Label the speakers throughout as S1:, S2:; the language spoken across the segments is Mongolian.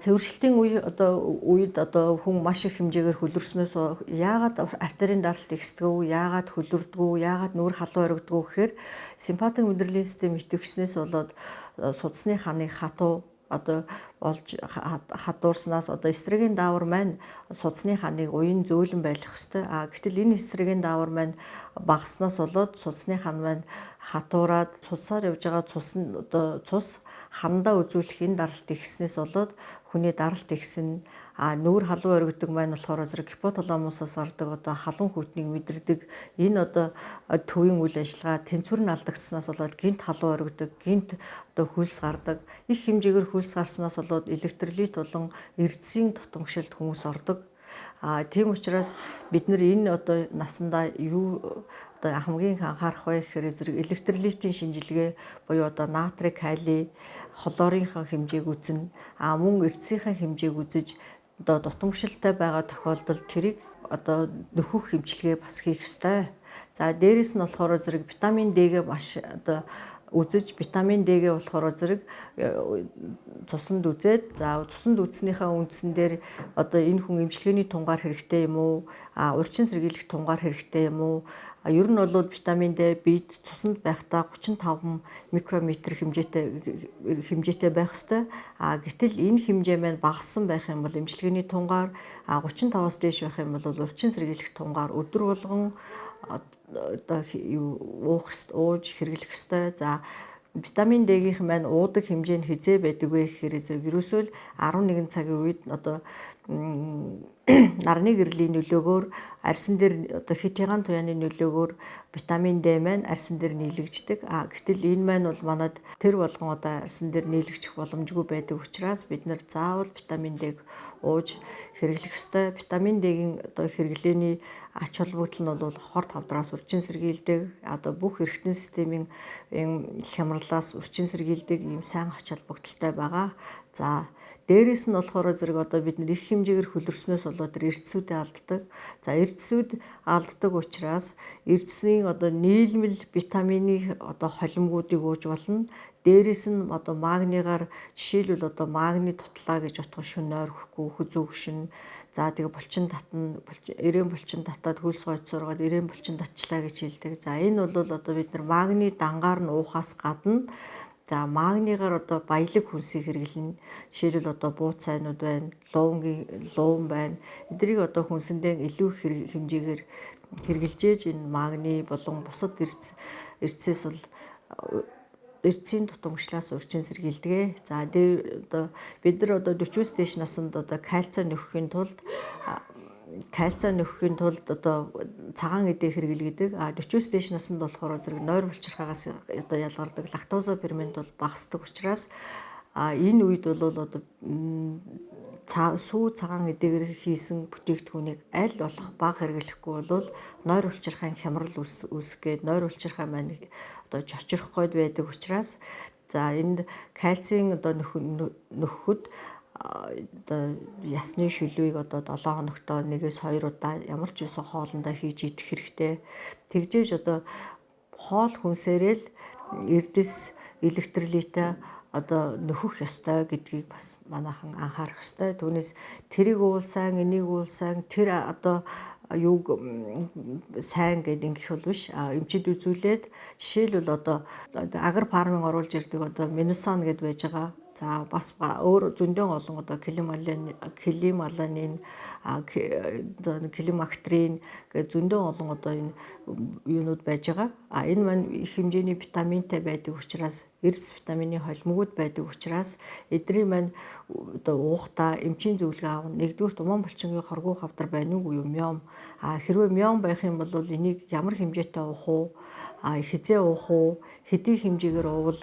S1: Цэвэршилтийн үед хүн маш их хэмжээгээр хөлөрснөөс яагаад артерийн даралт ихсдэг вэ? Яагаад хөлөрдөг вэ? Яагаад нүүр халуун оргидог вэ гэхээр симпатик мэдрэлийн систем идэвхжснээс болоод судасны ханыг хатуу болж хадуурснаас эстроген даавар маань судасны ханыг уян зөөлөн байлгах ёстой. Гэтэл энэ эстроген даавар маань багаснаас болоод судасны хан маань хатуураад цусаар явж байгаа цус хандаа үзүүлэх энэ даралт ихснээс болоод хүний даралт ихсэн нүүр халуун оргидог маань болохоор зэрэг гипоталамусаас гардаг халуун хүйтнийг мэдэрдэг энэ төвийн үйл ажиллагаа тэнцвэр нь алдагдсанаас болоод гинт халуун оргидог гинт хөлс гардаг их хэмжээгээр хөлс гарснаас болоод электролит болон эрдэсийн тутамгшилд хүмүүс ордог. Тийм учраас бид нар энэ насандаа юу хамгийн их анхаарах вэ гэхээр зэрэг электролитийн шинжилгээ буюу натрий, калий, хлорынхаа хэмжээг үзнэ. Мөн эрдэсийнхаа хэмжээг үзэж дутамгшилтай байгаа тохиолдолд тэрийг нөхөх хэмжлэгээ бас хийх ёстой. За дээрэс нь болохоор зэрэг витамин D-гээ маш үзэж витамин D-гээ болохоор зэрэг цуснд үзээд цуснд үзснийхаа үндсэн дээр энэ хүн эмчилгээний тунгаар хэрэгтэй юм уу? Урьдчилан сэргийлэх тунгаар хэрэгтэй юм уу? Ер нь бол витамин D бид цуснд байхдаа 35 микрометр хэмжээтэй байх ёстой. Гэтэл энэ хэмжээ маань багассан байх юм бол эмчилгээний тунгаар 35-аас дээш байх юм бол урьдчилан сэргийлэх тунгаар өдөр болгон ууж хэрэглэх ёстой. За витамин D-ийн маань уудаг хэмжээ нь хизээ байдаг вэ гэхээр ерөөсөө л 11 цагийн үед нарны гэрлийн нөлөөгөөр арьсан дээр хит хяган туяаны нөлөөгөөр витамин D маань арьсан дээр нийлэгждэг. Гэтэл энэ маань бол манад тэр болгон арьсан дээр нийлэгжих боломжгүй байдаг учраас бид нар заавал витамин D-г ууж хэрэглэх ёстой. Витамин D-гийн хэрэглээний ач холбогдол нь бол хорт хавдраас урьдчилан сэргийлдэг. Бүх эргэтэн системийн хямралаас урьдчилан сэргийлдэг ийм сайн ач холбогдолтой байгаа. За дээрээс нь болохоор зэрэг бид нар их хэмжээгээр хөлөрснөөс болоод эрдэсүүдээ алддаг. За эрдэсүүд алддаг учраас эрдэсийн нийлмэл витамины холимгуудыг ууж болно. Дээрээс нь магнигаар жишээлбэл магний тутлаа гэж утга шөнө ойрхгүй хүзүү гүшин. За тэгээ булчин татна, ирээн булчин татаад хөлс гойцоороод ирээн булчин татчлаа гэж хэлдэг. За энэ бол бид нар магний дангаар нь уухаас гадна магнигаар баялаг хүнсийг хэрэглэнэ. Жишээлбэл бууц сайнууд байна, луун байна. Эднийг хүнсэндээ илүү хэмжээгээр хэрэгжилж ээж энэ магний болон бусад эрдэсээс бол эрдэсийн тутамгшлаас урьдчилан сэргийлдэг. За бид нар 40-с дээш наснд кальци нөхөхийн тулд цагаан эдээ хэрэглэдэг. 40-с дээш наснд болохоор зэрэг нойр булчирхаагаас ялгардаг лактоза фермент бол багасдаг учраас энэ үед бол сүү цагаан эдээгээр хийсэн бүтээгдэхүүнийг аль болох бага хэрэглэхгүй бол нойр булчирхайн хямрал үүсгээд нойр булчирхай маань жочрох гээд байдаг учраас энд кальцийн нөхөхөд ясны шүлвийг 7 хоногт 1-2 удаа ямар ч үсэн хоолндоо хийж идэх хэрэгтэй. Тэгжээж хоол хүнсээрээ л эрдэс электролитээ нөхөх ёстой гэдгийг бас манайхан анхаарах ёстой. Түүнээс тэрийг уулсан, энийг уулсан, тэр юуг сайн гэдэг ингэх бол биш. Эмчид үзүүлээд жишээлбэл агар фармын оруулж ирдэг миносан гэдээ байж байгаа. За бас өөр зөндөө олон клималанин, климактрин гэх зөндөө олон энэ юунууд байж байгаа. Энэ маань их хэмжээний витаминтай байдаг учраас эрдэс витамины холимгууд байдаг учраас эдний маань уухта эмчийн зөвлөгөө авна. Нэгдүгээр уман булчингийн хоргоо хавдар байна уу юу миом. Хэрвээ миом байх юм бол энийг ямар хэмжээтэй уух уу? Хизээ уух уу? Хэдий хэмжээгээр уувал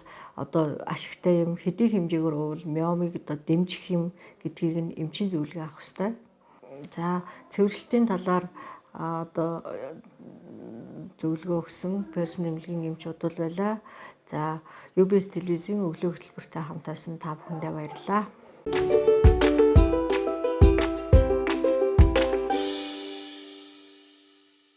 S1: ашигтай юм, хэдий хэмжээгээр уувал миомыг дэмжих юм гэдгийг нь эмчийн зөвлөгөө авах ёстой. За цэвэрлэлтийн талаар зөвлөгөө өгсөн персон эмнэлгийн эмчүүд байлаа. За UBS телевизийн өглөө хөтөлбөртэй хамт байсан та бүхэндээ баярлалаа.